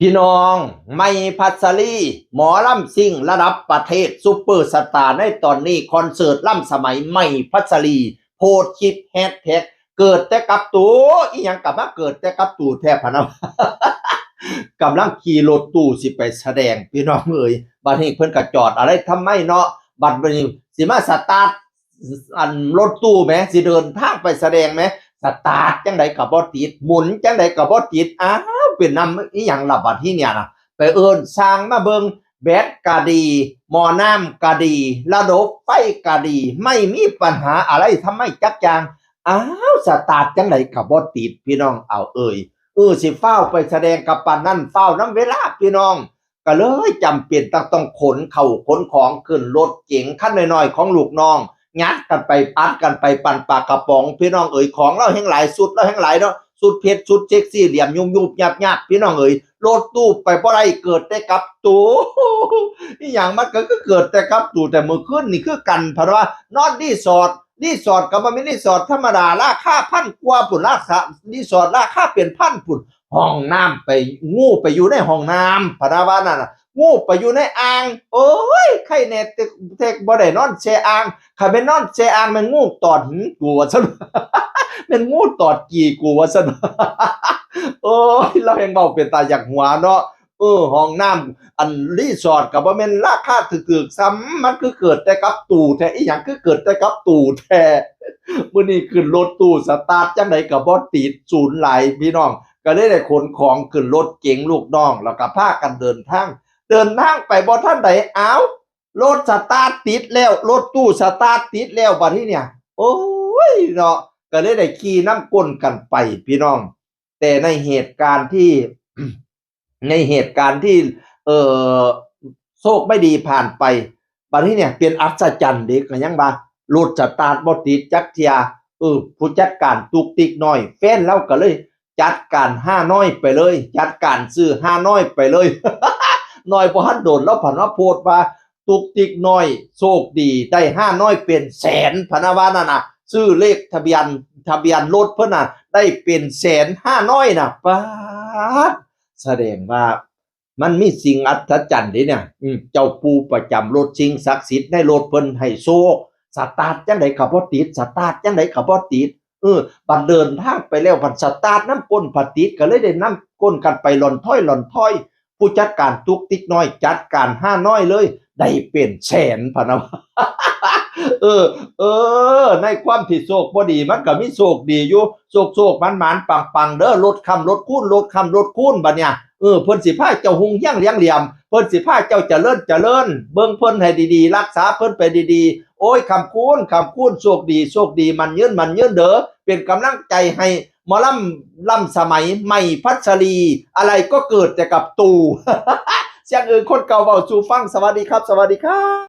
พี่น้องไม่พัสลีหมอลำซิ่งระดับประเทศซุปเปอร์สตาร์ในตอนนี้คอนเสิร์ตล่ำสมัยไม่พัสลีโพสคลิปแฮชแท็กเกิดแต่กับตัวอีหยังกับมาเกิดแต่กับตัวแทบพะนะ กำลังขี่รถตู้สิไปแสดงพี่น้องเอ้ยบัดนี้เพิ่นก็จอดอะไรทำไมเนาะบัดนี้สิมาสตาร์ทอันรถตู้แหมสิเดินทางไปแสดงแหมสตาร์ทจังไดก็บ่ติดหมุนจังไดก็บ่ติดเป็นนำอีหยังล่ะบัดที่เนี่ยนะไปเอิ้นสร้างมาเบิ่งแบตก็ดีหม้อน้ำก็ดีระบบไฟก็ดีไม่มีปัญหาอะไรทำไมจักอย่างสตาร์ทจังไดก็บ่ติดพี่น้องเอาสิเฝ้าไปแสดงกับปานนั้นเฝ้าน้ำเวลาพี่น้องก็เลยจำเป็นต้องขนเข้าขนของขึ้นรถเก๋งคันน้อยๆของลูกน้องงัดกันไปปัดกันไปปั่นปากกระป๋องพี่น้องของเราแห่งหลายสุดเราแห่งหลายเนาะสุดเพชรสุดเซ็กซี่เหลี่ยมยุบยับพี่น้องรถตู้ไปบ่ได้เกิดแต่กับตู่อีหยังมันก็เกิดแต่กับตู่แต่มื้อคืนนี่คือกันเพราะว่านอนรีสอร์ทก็บ่แม่นรีสอร์ทธรรมดาราคาพันกว่าพุ่นราคารีสอร์ทราคาเป็นพันพุ่นห้องน้ำไปงูไปอยู่ในห้องน้ำพะนะว่านั่นน่ะงูไปอยู่ในอ่างโอ้ยใครแน่แต่บ่ได้นอนแช่อ่างถ้าเป็นนอนแช่อ่างมันงูตอดหินกูว่าซั่น เป็นงูตอดกี่กูว่าซั่น โอ้ยเราแห่งเว้าเป็นตาอยากหัวเนาะห้องน้ำอันรีสอร์ทก็บ่แม่นราคาถูกๆซ้ำมันคือเกิดแต่กับตู่แท้อีหยังคือเกิดแต่กับตู่แท้มื้อนี้ขึ้นรถตู้สตาร์ทจังไดก็บ่ติดศูนย์หลายพี่น้องก็เลยได้ขนของขึ้นรถเก๋งลูกน้องแล้วก็พากันเดินทางไปบ่ทันใดอ้าวรถสตาร์ทติดแล้วรถตู้สตาร์ทติดแล้วบัดนี้เนี่ยโอ้ยเนาะก็เลยได้ขี่นำก้นกันไปพี่น้องแต่ในเหตุการณ์ที่ ในเหตุการณ์ที่โชคไม่ดีผ่านไปบัดนี้เนี่ยเป็นอัศจรรย์เด็กก็ยังว่ารถสตาร์ทบ่ติดจักเที่ยผู้จัดการตุกติกน้อยแฟนเราก็เลยจัดการห้าน้อยไปเลยจัดการซื้อห้าน้อยไปเลย น้อยบ่ทันโดนแล้วผันว่าโพสต์ว่าตุกติกน้อยโชคดีได้ห้าน้อยเป็นแสนพะนะว่านั่นน่ะซื้อเลขทะเบียนรถเพิ่นน่ะได้เป็นแสนห้าน้อยน่ะป๊าดแสดงว่ามันมีสิ่งอัศจรรย์เด้เนี่ยเจ้าปู่ประจำรถสิ่งศักดิ์สิทธิ์ในรถเพิ่นให้โชคสตาร์ทจังไดก็บ่ติดสตาร์ทจังไดก็บ่ติดบัดเดินทางไปแล้วบัดสตาร์ทน้ำก้นผัดติดก็เลยได้น้ำก้นกันไปหล่อนถ้อยผู้จัดการตุกติกน้อยจัดการห้าน้อยเลยได้เป็นแสนพะนะ ในความที่โชคบ่ดีมันก็มีโชคดีอยู่โชคมันปังๆเด้อลดคำลดคูณบัดเนี่ยเพิ่นสิพาเจ้าหุงเฮียงเลี้ยงเหลี่ยมเพิ่นสิพาเจ้าเจริญเบิ่งเพิ่นให้ดีๆรักษาเพิ่นไปดีๆโอ้ยคำคูณโชคดีมันยืนเด้อเป็นกำลังใจให้หมอลำสมัยใหม่พัชรีอะไรก็เกิดแต่กับตู่ เสียงอื่นคนเก่าเว้าสู่ฟังสวัสดีครับ